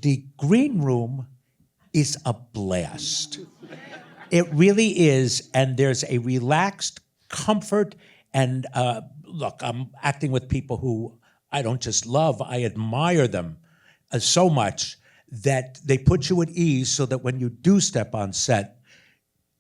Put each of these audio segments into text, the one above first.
the green room is a blast. It really is, and there's a relaxed comfort, and look, I'm acting with people who I don't just love, I admire them so much that they put you at ease so that when you do step on set,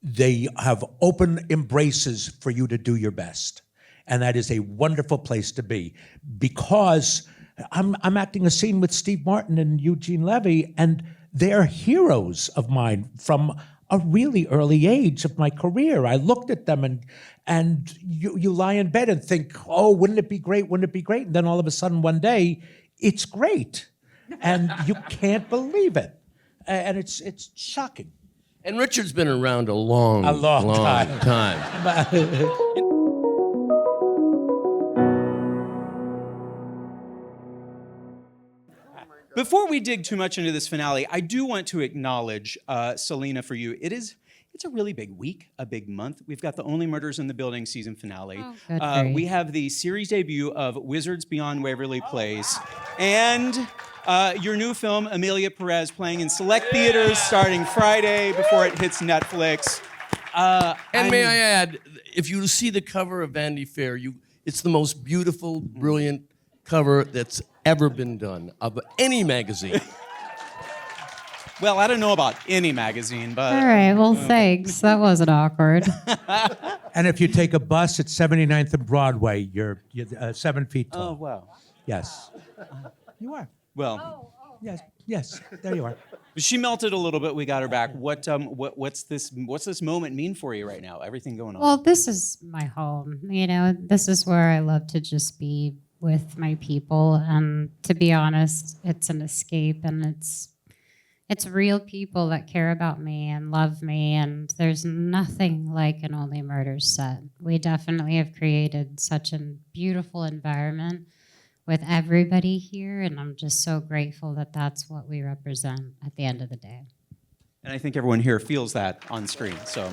they have open embraces for you to do your best. And that is a wonderful place to be, because I'm acting a scene with Steve Martin and Eugene Levy, and they're heroes of mine from a really early age of my career. I looked at them, and you lie in bed and think, oh, wouldn't it be great, wouldn't it be great? And then all of a sudden one day, it's great. And you can't believe it. And it's shocking. And Richard's been around a long time. Before we dig too much into this finale, I do want to acknowledge, Selena, for you. It's a really big week, a big month. We've got the Only Murders in the Building season finale. Oh, good grief. We have the series debut of Wizards Beyond Waverly Place. And your new film, Emilia Pérez, playing in select theaters starting Friday before it hits Netflix. And may I add, if you see the cover of Vanity Fair, it's the most beautiful, brilliant cover that's ever been done of any magazine. Well, I don't know about any magazine, but... All right, well, thanks. That wasn't awkward. And if you take a bus at 79th and Broadway, you're 7 feet tall. Oh, wow. Yes. You are. Well, Yes, there you are. she melted a little bit. We got her back. What's this moment mean for you right now? Everything going on? Well, this is my home. You know, this is where I love to just be with my people. And to be honest, it's an escape, and it's real people that care about me and love me, and there's nothing like an Only Murders set. We definitely have created such a beautiful environment with everybody here, and I'm just so grateful that that's what we represent at the end of the day. And I think everyone here feels that on screen. So,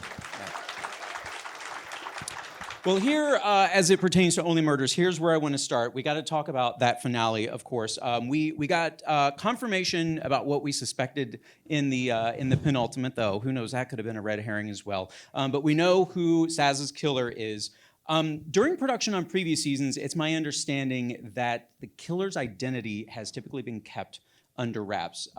well, here, as it pertains to Only Murders, here's where I want to start. We got to talk about that finale, of course. We got confirmation about what we suspected in the penultimate, though. Who knows? That could have been a red herring as well. But we know who Saz's killer is. During production on previous seasons, it's my understanding that the killer's identity has typically been kept under wraps.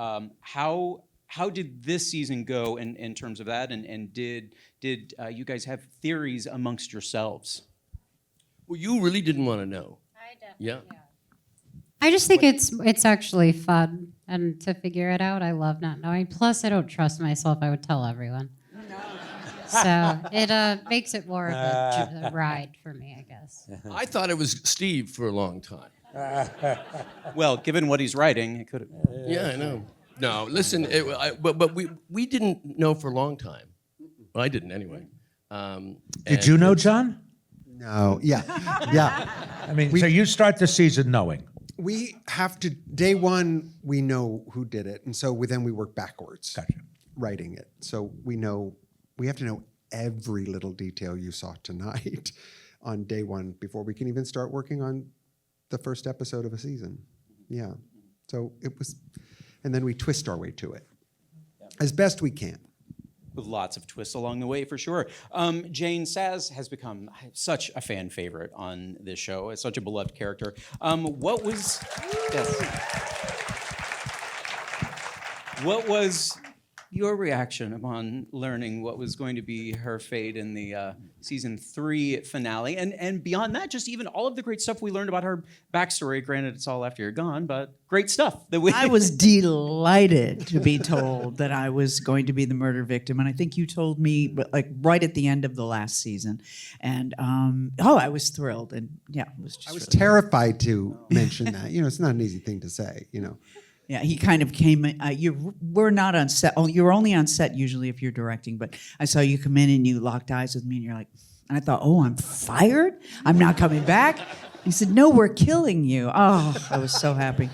How did this season go in terms of that? And did you guys have theories amongst yourselves? Well, you really didn't want to know. I definitely, Yeah. I just think it's actually fun, and to figure it out, I love not knowing. Plus, I don't trust myself. I would tell everyone. So it makes it more of a ride for me, I guess. I thought it was Steve for a long time. Well, given what he's writing, it could have. Yeah, I know. No, listen, but we didn't know for a long time. Well, I didn't anyway. Did you know, John? No, yeah. I mean, so you start the season knowing. We have to, day one, we know who did it. And so then we work backwards, Gotcha. writing it. So we have to know every little detail you saw tonight on day one before we can even start working on the first episode of a season. Yeah. So it was, and then we twist our way to it as best we can. With lots of twists along the way, for sure. Jane, Saz has become such a fan favorite on this show. It's such a beloved character. What was your reaction upon learning what was going to be her fate in the season 3 finale? And beyond that, just even all of the great stuff we learned about her backstory. Granted, it's all after you're gone, but great stuff. I was delighted to be told that I was going to be the murder victim. And I think you told me like right at the end of the last season. And I was thrilled. And yeah, it was just I was really terrified to mention that. It's not an easy thing to say, Yeah, he kind of came in. We're not on set. Oh, you're only on set usually if you're directing. But I saw you come in and you locked eyes with me, and you're like, and I thought, oh, I'm fired? I'm not coming back? He said, no, we're killing you. Oh, I was so happy.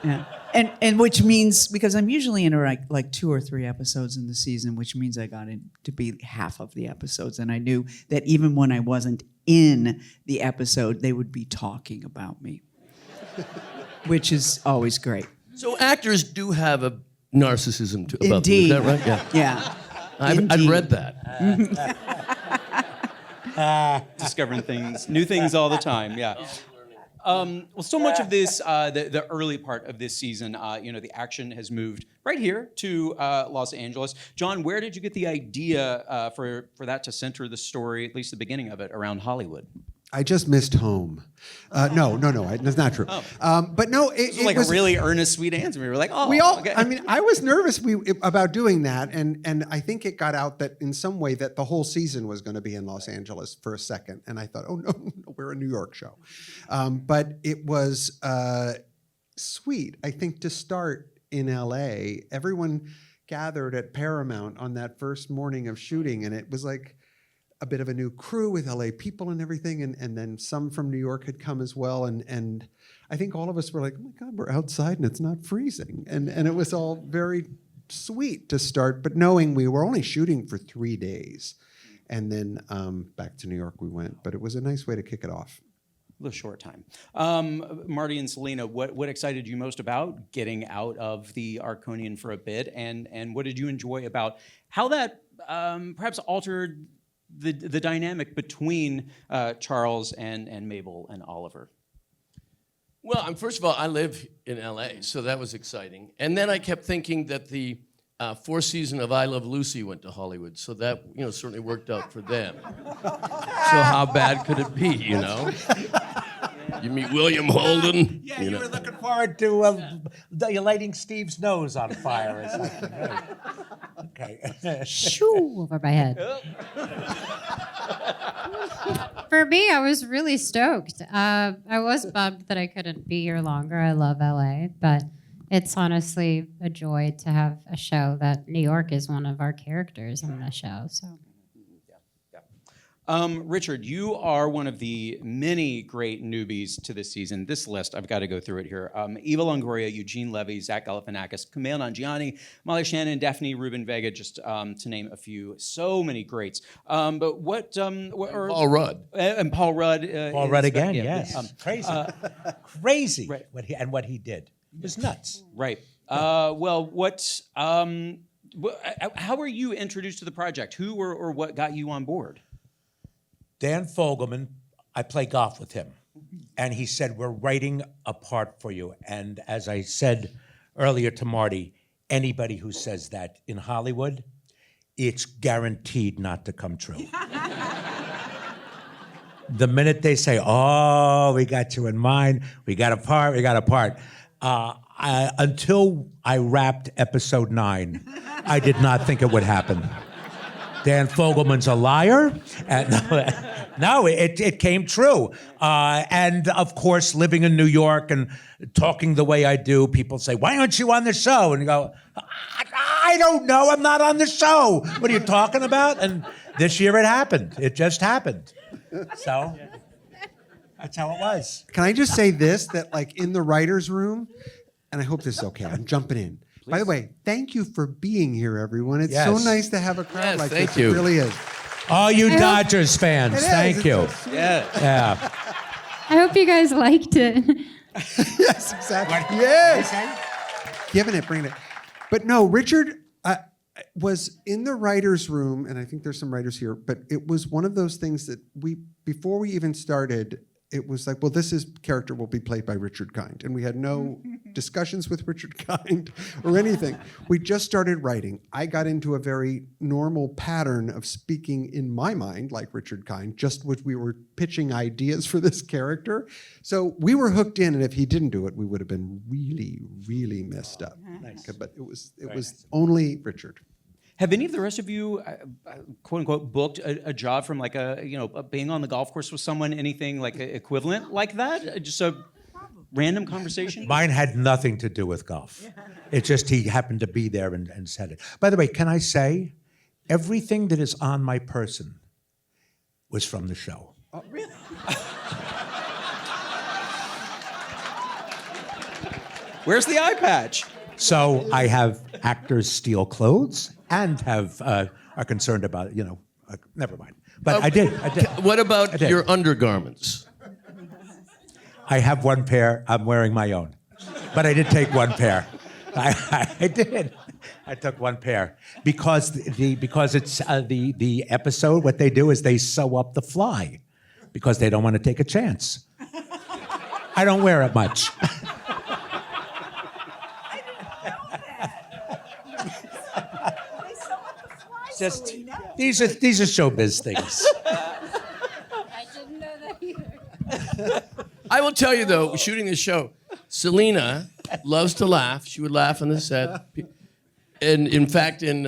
Yeah, and which means, because I'm usually in like 2 or 3 episodes in the season, which means I got in to be half of the episodes, and I knew that even when I wasn't in the episode, they would be talking about me. Which is always great. So actors do have a narcissism about them. Indeed. Is that right? Yeah. Yeah. I've Indeed. read that. Discovering new things all the time. Yeah. Well, so much of this, the early part of this season, the action has moved right here to Los Angeles. John, where did you get the idea for that to center the story, at least the beginning of it, around Hollywood? I just missed home. No, that's not true. But no, This was like a really earnest, sweet answer. We were like, oh, we all. okay. I mean, I was nervous about doing that, and I think it got out that in some way that the whole season was going to be in Los Angeles for a second, and I thought, oh no, we're a New York show. But it was sweet, I think, to start in L.A. Everyone gathered at Paramount on that first morning of shooting, and it was like a bit of a new crew with LA people and everything, and then some from New York had come as well, and I think all of us were like, oh my God, we're outside and it's not freezing, and it was all very sweet to start, but knowing we were only shooting for 3 days, and then back to New York we went, but it was a nice way to kick it off. A little short time. Marty and Selena, what excited you most about getting out of the Arconian for a bit, and what did you enjoy about how that perhaps altered the dynamic between Charles and Mabel and Oliver? Well, first of all, I live in L.A., so that was exciting. And then I kept thinking that the fourth season of I Love Lucy went to Hollywood, so that certainly worked out for them. So how bad could it be, You meet William Holden. Yeah, you were looking forward to lighting Steve's nose on fire or something. Right. Okay. Shoo over my head. For me, I was really stoked. I was bummed that I couldn't be here longer. I love LA, but it's honestly a joy to have a show that New York is one of our characters in the show. So. Richard, you are one of the many great newbies to this season. This list, I've got to go through it here. Eva Longoria, Eugene Levy, Zach Galifianakis, Kumail Nanjiani, Molly Shannon, Daphne Rubin Vega, just to name a few. So many greats. But what are Paul Rudd. And Paul Rudd. Paul Rudd again, yeah, yes. Crazy. Crazy. Right. What he did. It was nuts. Right. Well, how were you introduced to the project? Who or what got you on board? Dan Fogelman, I play golf with him, and he said, we're writing a part for you. And as I said earlier to Marty, anybody who says that in Hollywood, it's guaranteed not to come true. The minute they say, oh, we got you in mind, we got a part. Until I wrapped episode 9, I did not think it would happen. Dan Fogelman's a liar. No, it came true. And of course, living in New York and talking the way I do, people say, why aren't you on the show? And you go, I don't know, I'm not on the show. What are you talking about? And this year it happened. It just happened. So that's how it was. Can I just say this, that like in the writer's room, and I hope this is okay, I'm jumping in. By the way, thank you for being here, everyone. It's so Yes. nice to have a crowd Yes, like thank this. you. It really is. All you Dodgers fans, It is. thank It's you. so sweet. Yeah. I hope you guys liked it. Yes, exactly. Yes. Giving it, bringing it. But no, Richard was in the writer's room, and I think there's some writers here, but it was one of those things that before we even started, it was like, well, character will be played by Richard Kind. And we had no discussions with Richard Kind or anything. We just started writing. I got into a very normal pattern of speaking in my mind like Richard Kind, just as we were pitching ideas for this character. So we were hooked in, and if he didn't do it, we would have been really, really messed up. Nice. But it was only Richard. Have any of the rest of you, quote unquote, booked a job from like being on the golf course with someone, anything like equivalent like that? Just a random conversation? Mine had nothing to do with golf. It's just he happened to be there and said it. By the way, can I say, everything that is on my person was from the show. Oh, really? Where's the eye patch? So I have actors steal clothes and are concerned about it, never mind. But I did. What about I did. your undergarments? I have one pair. I'm wearing my own. But I did take one pair. I did. I took one pair because because it's the episode. What they do is they sew up the fly because they don't want to take a chance. I don't wear it much. Just these are showbiz things. I didn't know that either. I will tell you though, shooting this show, Selena loves to laugh. She would laugh on the set. And in fact, in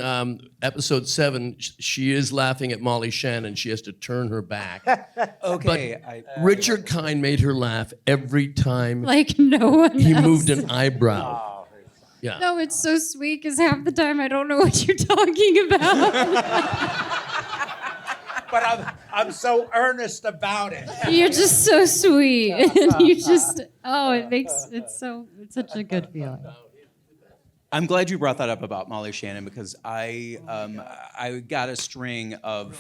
episode 7, she is laughing at Molly Shannon. She has to turn her back. Okay. Richard Kind made her laugh every time Like no one he else. moved an eyebrow. Yeah. No, it's so sweet because half the time I don't know what you're talking about. But I'm so earnest about it. You're just so sweet, and you just it's such a good feeling. I'm glad you brought that up about Molly Shannon because I got a string of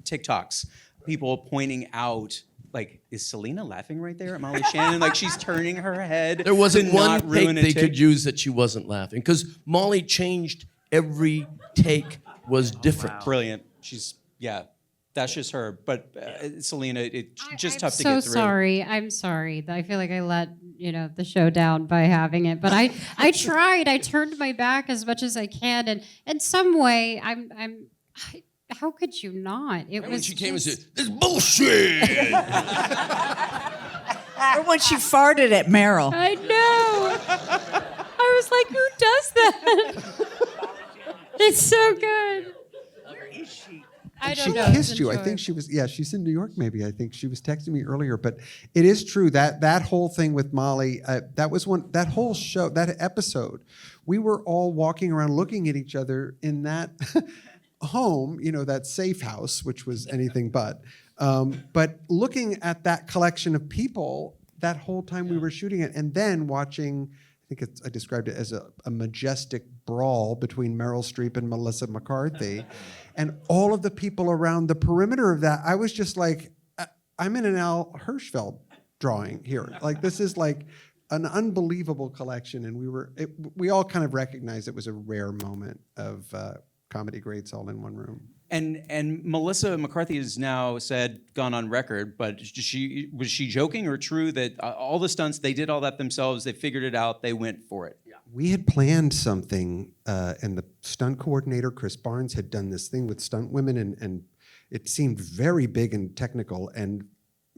TikToks, people pointing out, like, is Selena laughing right there at Molly Shannon? Like she's turning her head. There wasn't to one not take ruin a they take. could use that she wasn't laughing. Because Molly changed every take was different. Brilliant. That's just her. But Selena, it's just I'm tough to get through. I'm sorry. I feel like I let the show down by having it, but I tried. I turned my back as much as I can, and in some way, how could you not? It And when was she came and just- said, "This is bullshit," Or when she farted at Meryl. I know. I was like, who does that? It's so good. Where is she? I don't She know. It's kissed you. I think she was. Yeah, she's in New York. Maybe I think she was texting me earlier. But it is true that whole thing with Molly. That was that whole show, that episode. We were all walking around looking at each other in that home. That safe house, which was anything but. But looking at that collection of people that whole time we were shooting it, and then watching. I described it as a majestic brawl between Meryl Streep and Melissa McCarthy. And all of the people around the perimeter of that, I was just like, I'm in an Al Hirschfeld drawing here. Like, this is like an unbelievable collection. And we all kind of recognized it was a rare moment of comedy greats all in one room. And Melissa McCarthy has now gone on record, but was she joking or true that all the stunts, they did all that themselves, they figured it out, they went for it? We had planned something, and the stunt coordinator, Chris Barnes, had done this thing with stunt women, and it seemed very big and technical, and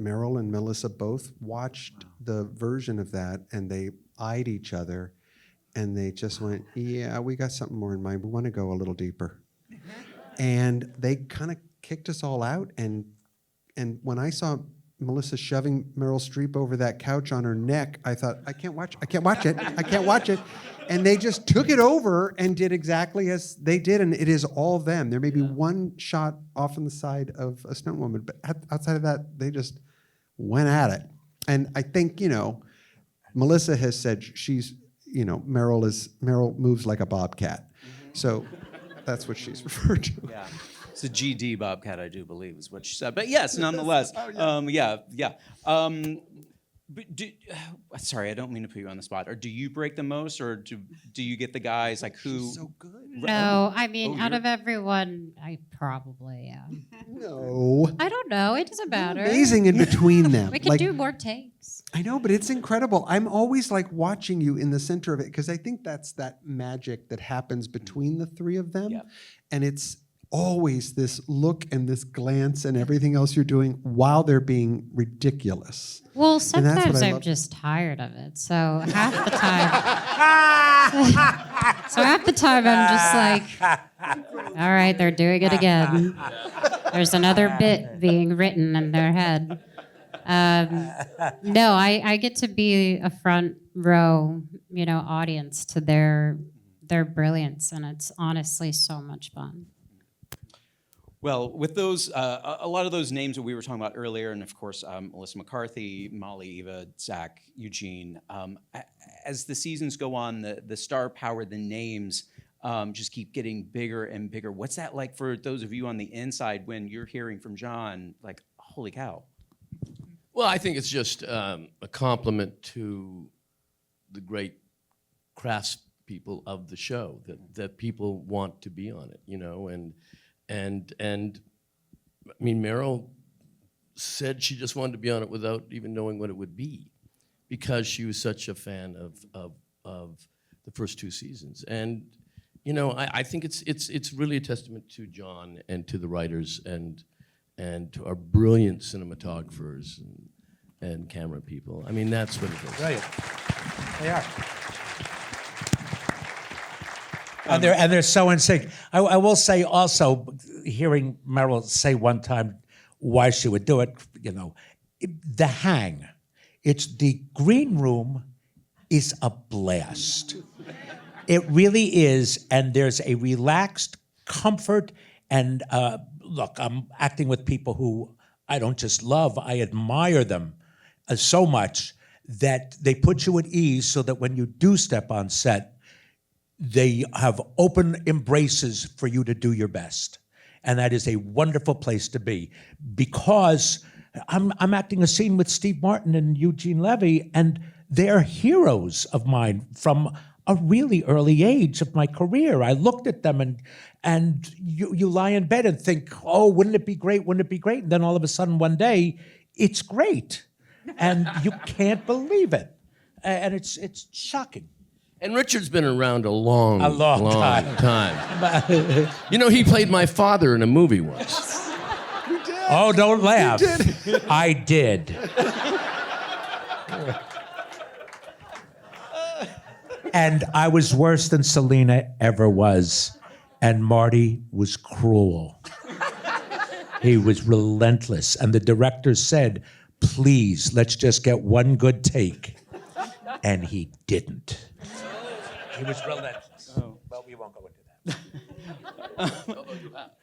Meryl and Melissa both watched the version of that, and they eyed each other, and they just went, yeah, we got something more in mind. We want to go a little deeper. And they kind of kicked us all out, and when I saw Melissa shoving Meryl Streep over that couch on her neck, I thought, I can't watch it. And they just took it over and did exactly as they did, and it is all them. There may be one shot off on the side of a stunt woman, but outside of that, they just went at it. And I think, Melissa has said she's, Meryl moves like a bobcat. So that's what she's referred to. Yeah. It's a GD Bobcat, I do believe, is what she said. But yes, nonetheless. Yeah. But sorry, I don't mean to put you on the spot. Or do you break the most, or do you get the guys like who? She's so good. No, I mean, out of everyone, I probably am. No. I don't know. It doesn't matter. Amazing in between them. We can do more takes. I know, but it's incredible. I'm always like watching you in the center of it because I think that's that magic that happens between the three of them. Yep. And it's always this look and this glance and everything else you're doing while they're being ridiculous. Well, And that's what sometimes I I'm love. just tired of it. So half the time I'm just like, all right, they're doing it again. There's another bit being written in their head. No, I get to be a front row, audience to their brilliance, and it's honestly so much fun. Well, with those, a lot of those names that we were talking about earlier, and of course, Melissa McCarthy, Molly, Eva, Zach, Eugene, as the seasons go on, the star power, the names just keep getting bigger and bigger. What's that like for those of you on the inside when you're hearing from John, like, holy cow? Well, I think it's just a compliment to the great craftspeople of the show, that people want to be on it, you know, and I mean, Meryl said she just wanted to be on it without even knowing what it would be, because she was such a fan of the first 2 seasons. And you know, I think it's really a testament to John and to the writers and to our brilliant cinematographers and camera people. I mean, that's what it is. Brilliant. They are. And they're so in sync. I will say also, hearing Meryl say one time why she would do it, you know, The Hang. It's the green room is a blast. It really is, and there's a relaxed comfort. And look, I'm acting with people who I don't just love, I admire them so much that they put you at ease so that when you do step on set, they have open embraces for you to do your best. And that is a wonderful place to be, because I'm acting a scene with Steve Martin and Eugene Levy, and they're heroes of mine from a really early age of my career. I looked at them and you lie in bed and think, oh, wouldn't it be great? Wouldn't it be great? And then all of a sudden one day, it's great. And you can't believe it. And it's shocking. And Richard's been around a long time. You know, he played my father in a movie once. Oh, don't laugh. I did. And I was worse than Selena ever was. And Marty was cruel. He was relentless. And the director said, please, let's just get one good take. And he didn't. He was relentless. Oh. But we won't go into that.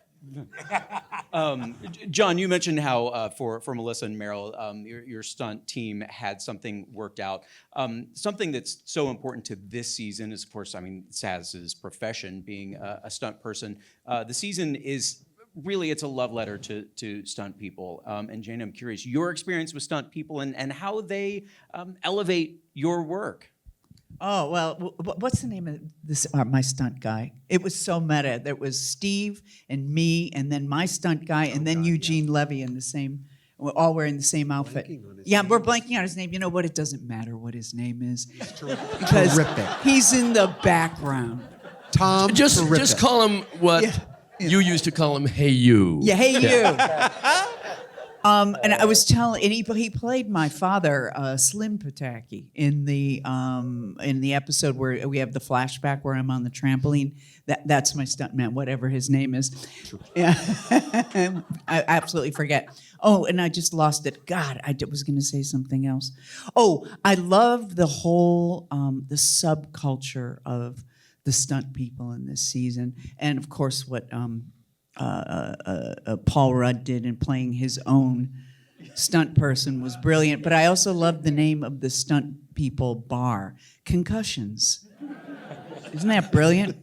John, you mentioned how for Melissa and Meryl, your stunt team had something worked out. Something that's so important to this season is, of course, I mean, Saz's profession, being a stunt person. The season is really, it's a love letter to stunt people. And Jane, I'm curious, your experience with stunt people and how they elevate your work. Oh, well, what's the name of this? My stunt guy. It was so meta. There was Steve and me, and then my stunt guy, and then Eugene Levy in the same, we're all wearing the same outfit. Yeah, we're blanking on his name. You know what? It doesn't matter what his name is. Because terrific. He's in the background. Tom, Just call him what you used to call him, hey you. Yeah, hey you. And I was telling, and he played my father, Slim Pataki, in the episode where we have the flashback where I'm on the trampoline. That's my stuntman, whatever his name is. Yeah, I absolutely forget. Oh, and I just lost it. God, I was going to say something else. Oh, I love the whole the subculture of the stunt people in this season, and of course what. Paul Rudd did in playing his own stunt person was brilliant. But I also love the name of the stunt people bar, Concussions. Isn't that brilliant?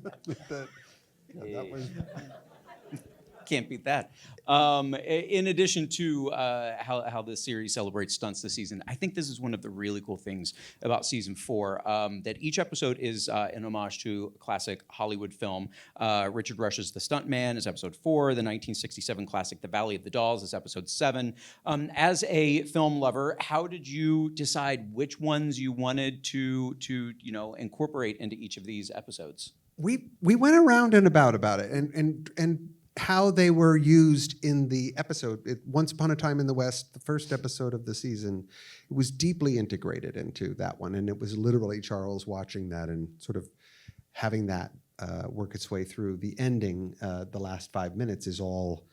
Can't beat that. In addition to how this series celebrates stunts this season, I think this is one of the really cool things about season 4, that each episode is an homage to a classic Hollywood film. Richard Rush's The Stuntman is episode 4. The 1967 classic The Valley of the Dolls is episode 7. As a film lover, how did you decide which ones you wanted to incorporate into each of these episodes? We went around and about it, and how they were used in the episode. Once Upon a Time in the West, the first episode of the season, it was deeply integrated into that one, and it was literally Charles watching that and sort of having that work its way through. The ending, the last 5 minutes, is all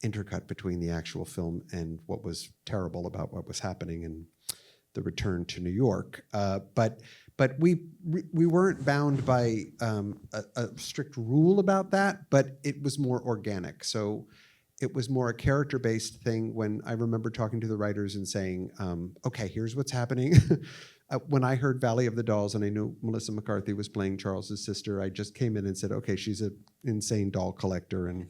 intercut between the actual film and what was terrible about what was happening in the return to New York. But we weren't bound by a strict rule about that, but it was more organic. So it was more a character-based thing. When I remember talking to the writers and saying, okay, here's what's happening. When I heard Valley of the Dolls and I knew Melissa McCarthy was playing Charles's sister, I just came in and said, okay, she's an insane doll collector. And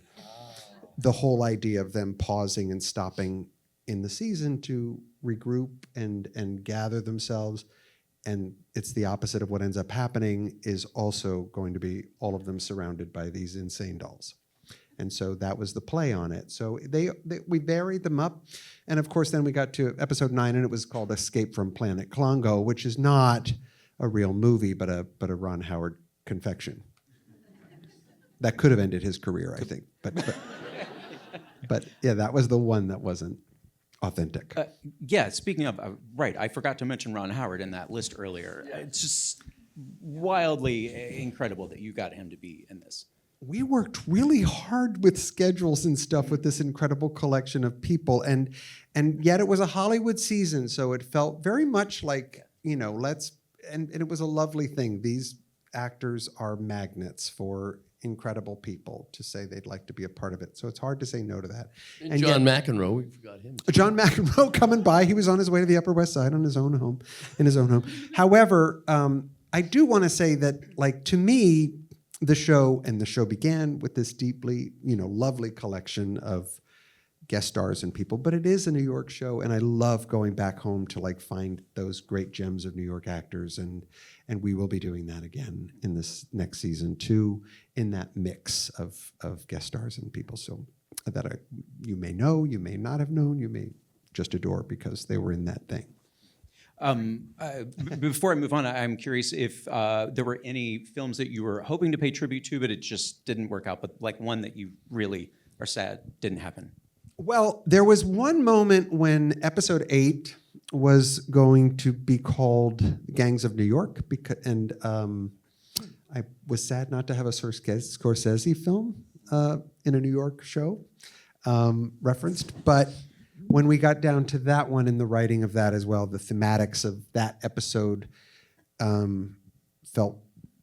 the whole idea of them pausing and stopping in the season to regroup and gather themselves and it's the opposite of what ends up happening, is also going to be all of them surrounded by these insane dolls. And so that was the play on it. So we varied them up. And of course, then we got to episode 9, and it was called Escape from Planet Klongo, which is not a real movie, but a Ron Howard confection. That could have ended his career, I think. But yeah, that was the one that wasn't authentic. Yeah, speaking of, right, I forgot to mention Ron Howard in that list earlier. It's just wildly incredible that you got him to be in this. We worked really hard with schedules and stuff with this incredible collection of people, and yet it was a Hollywood season, so it felt very much like, and it was a lovely thing. These actors are magnets for incredible people to say they'd like to be a part of it. So it's hard to say no to that. And John McEnroe, we forgot him. John McEnroe coming by. He was on his way to the Upper West Side in his own home. However, I do want to say that, like, to me, the show began with this deeply, lovely collection of guest stars and people, but it is a New York show, and I love going back home to like find those great gems of New York actors, and we will be doing that again in this next season too, in that mix of guest stars and people. So that you may know, you may not have known, you may just adore because they were in that thing. Before I move on, I'm curious if there were any films that you were hoping to pay tribute to, but it just didn't work out, but like one that you really are sad didn't happen. Well, there was one moment when episode 8 was going to be called Gangs of New York, and I was sad not to have a Scorsese film in a New York show referenced, but when we got down to that one and the writing of that as well, the thematics of that episode felt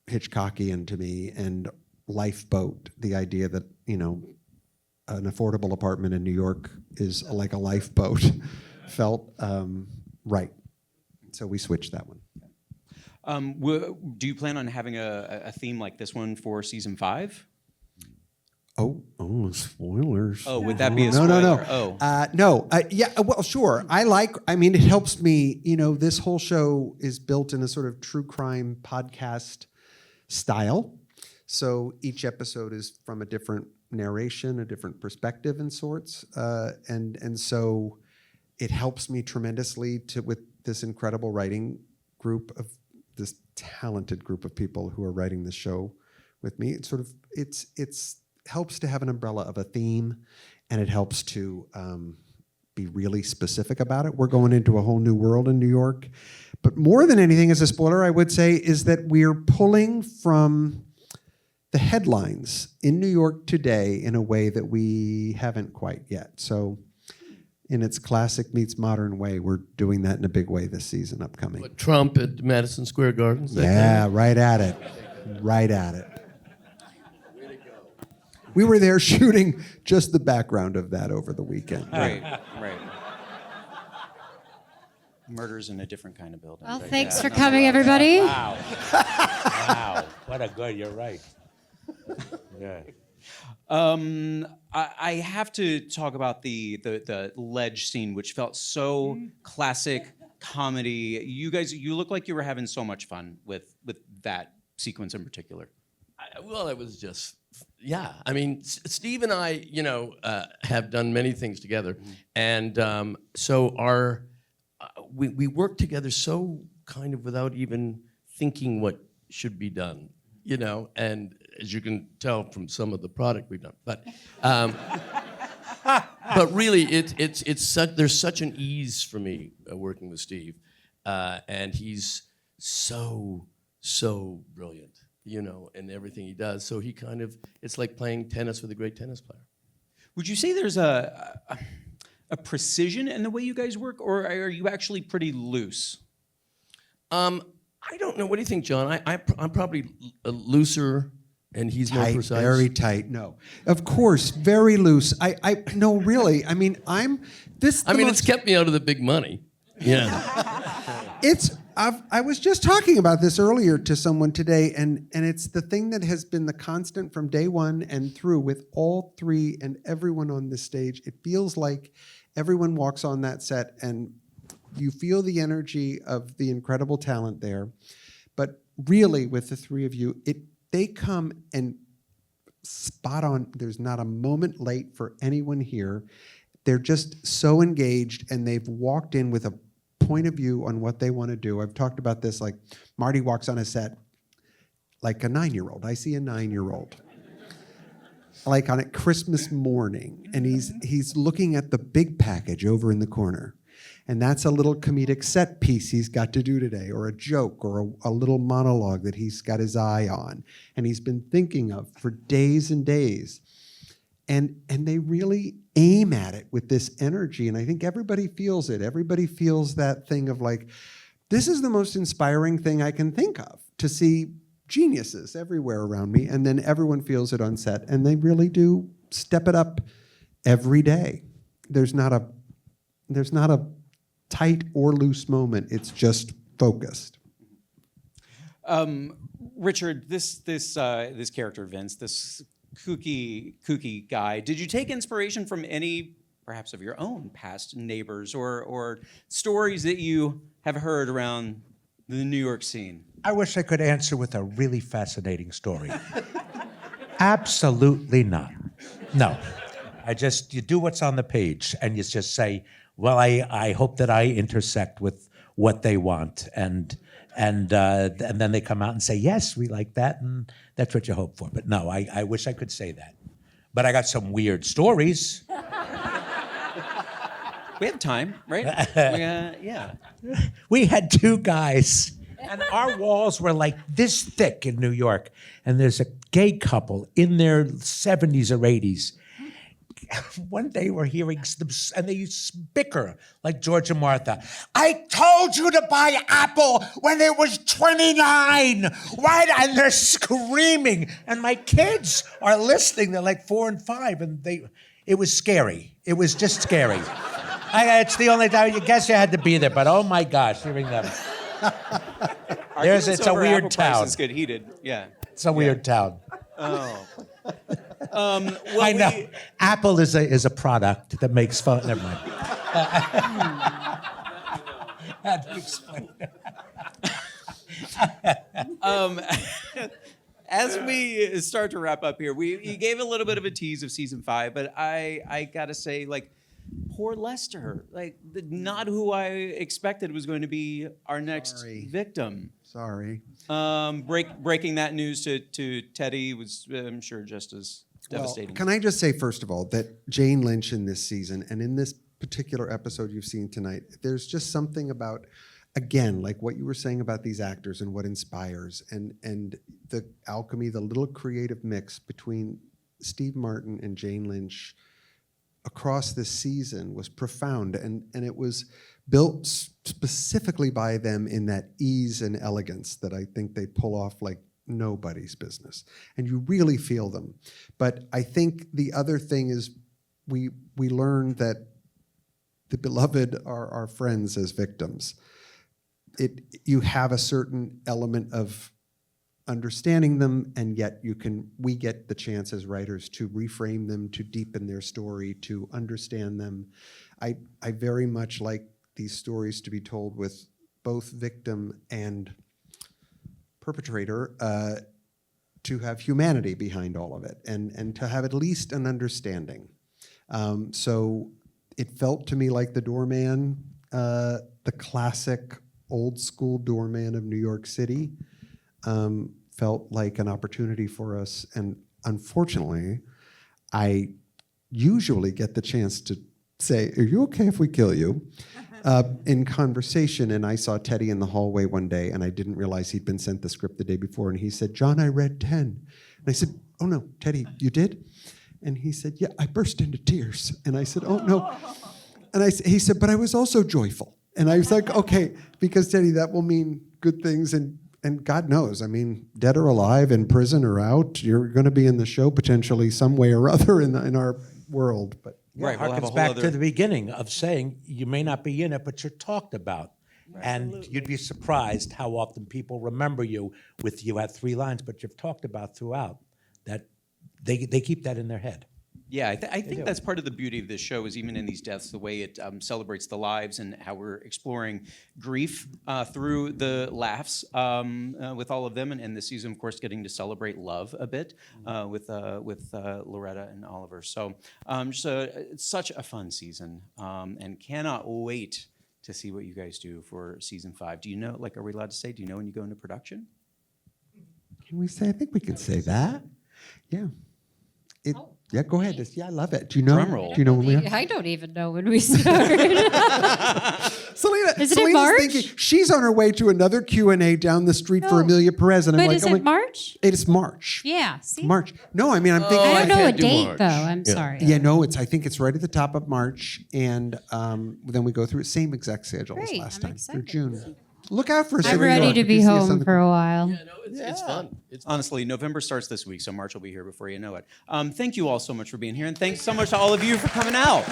Hitchcockian to me, and Lifeboat, the idea that, an affordable apartment in New York is like a lifeboat, felt right. So we switched that one. Do you plan on having a theme like this one for season 5? Oh, spoilers. Oh, would that be a spoiler? No. Yeah, well, sure. It helps me, this whole show is built in a sort of true crime podcast style. So each episode is from a different narration, a different perspective in sorts. And so it helps me tremendously with this incredible writing group of this talented group of people who are writing this show with me. It's helps to have an umbrella of a theme, and it helps to be really specific about it. We're going into a whole new world in New York. But more than anything, as a spoiler, I would say, is that we're pulling from the headlines in New York today in a way that we haven't quite yet. So in its classic meets modern way, we're doing that in a big way this season upcoming. What, Trump at Madison Square Garden? Yeah, right at it. Right at it. We were there shooting just the background of that over the weekend. Right. Murders in a different kind of building. Well, thanks for coming, everybody. Wow. Wow. What a good, you're right. Yeah. I have to talk about the ledge scene, which felt so classic comedy. You look like you were having so much fun with that sequence in particular. Well, it was just, yeah. I mean, Steve and I, have done many things together, and so we work together so kind of without even thinking what should be done, and as you can tell from some of the product we've done, but really, there's such an ease for me working with Steve, and he's so brilliant, in everything he does. So he it's like playing tennis with a great tennis player. Would you say there's a precision in the way you guys work, or are you actually pretty loose? I don't know. What do you think, John? I'm probably looser, and he's more precise. Very tight. No, of course, very loose. No, really. I mean, it's kept me out of the big money. Yeah. I was just talking about this earlier to someone today, and it's the thing that has been the constant from day one and through with all three and everyone on this stage. It feels like everyone walks on that set and you feel the energy of the incredible talent there. But really, with the three of you, they come and spot on. There's not a moment late for anyone here. They're just so engaged, and they've walked in with a point of view on what they want to do. I've talked about this, like Marty walks on a set like a 9-year-old. I see a 9-year-old. Like on a Christmas morning, and he's looking at the big package over in the corner. And that's a little comedic set piece he's got to do today, or a joke, or a little monologue that he's got his eye on, and he's been thinking of for days and days. And they really aim at it with this energy, and I think everybody feels it. Everybody feels that thing of like, this is the most inspiring thing I can think of, to see geniuses everywhere around me, and then everyone feels it on set, and they really do step it up every day. There's not a tight or loose moment. It's just focused. Richard, this character Vince, this kooky guy, did you take inspiration from any, perhaps of your own past neighbors or stories that you have heard around the New York scene? I wish I could answer with a really fascinating story. Absolutely not. No. You do what's on the page, and you just say, well, I hope that I intersect with what they want. And then they come out and say, yes, we like that, and that's what you hope for. But no, I wish I could say that. But I got some weird stories. We have time, right? Yeah. We had 2 guys, and our walls were like this thick in New York. And there's a gay couple in their 70s or 80s. One day we're hearing them, and they bicker like George and Martha. I told you to buy Apple when it was 29. Right? And they're screaming. And my kids are listening. They're like 4 and 5. And it was scary. It was just scary. It's the only time, you guess you had to be there, but oh my gosh, hearing them. It's a weird Apple town. prices get heated. Yeah. It's a weird town. Oh. I know. Apple is a product that makes fun. Never mind. How do you explain it? As we start to wrap up here, you gave a little bit of a tease of season 5, but I gotta say, like, poor Lester, like not who I expected was going to be our next victim. Sorry. Breaking that news to Teddy was, I'm sure, just as devastating. Can I just say, first of all, that Jane Lynch in this season, and in this particular episode you've seen tonight, there's just something about, again, like what you were saying about these actors and what inspires, and the alchemy, the little creative mix between Steve Martin and Jane Lynch across this season was profound, and it was built specifically by them in that ease and elegance that I think they pull off like nobody's business, and you really feel them. But I think the other thing is we learned that the beloved are our friends as victims. You have a certain element of understanding them, and yet we get the chance as writers to reframe them, to deepen their story, to understand them. I very much like these stories to be told with both victim and perpetrator, to have humanity behind all of it, and to have at least an understanding. So it felt to me like the doorman, the classic old school doorman of New York City, felt like an opportunity for us. And unfortunately, I usually get the chance to say, are you okay if we kill you? In conversation, and I saw Teddy in the hallway one day, and I didn't realize he'd been sent the script the day before, and he said, John, I read 10. And I said, oh no, Teddy, you did? And he said, yeah, I burst into tears. And I said, oh no. And he said, but I was also joyful. And I was like, okay, because Teddy, that will mean good things, and God knows, I mean, dead or alive, in prison or out, you're going to be in the show potentially some way or other in our world. But Yeah, Right, we'll have a harkens whole back other- to the beginning of saying you may not be in it, but you're talked about. And you'd be surprised how often people remember you with, you had 3 lines, but you've talked about throughout, that they keep that in their head. Yeah, I think that's part of the beauty of this show is even in these deaths, the way it celebrates the lives and how we're exploring grief through the laughs with all of them. And this season, of course, getting to celebrate love a bit with Loretta and Oliver. So it's such a fun season and cannot wait to see what you guys do for season 5. Do you know, like, are we allowed to say, do you know when you go into production? Can we say? I think we can say that. Yeah. Yeah, go ahead. Yeah, I love it. Do you know? Drum roll. Do you know when we are? I don't even know when we started. Selena, Is it in Selena's March? thinking she's on her way to another Q&A down the street for No. Emilia Pérez, and I'm But like, is oh my- it March? It is March. Yeah. See, March. No, I mean I'm thinking. I I don't know a can't do date March. though. I'm Yeah. sorry. Yeah, no, I think it's right at the top of March, and then we go through the same exact schedule as Great, last I'm time through excited. June. Look out for us. I'm in New ready York to if be you see us on home the- for a while. Yeah, no, it's fun. It's fun. Honestly, November starts this week, so March will be here before you know it. Thank you all so much for being here, and thanks so much to all of you for coming out.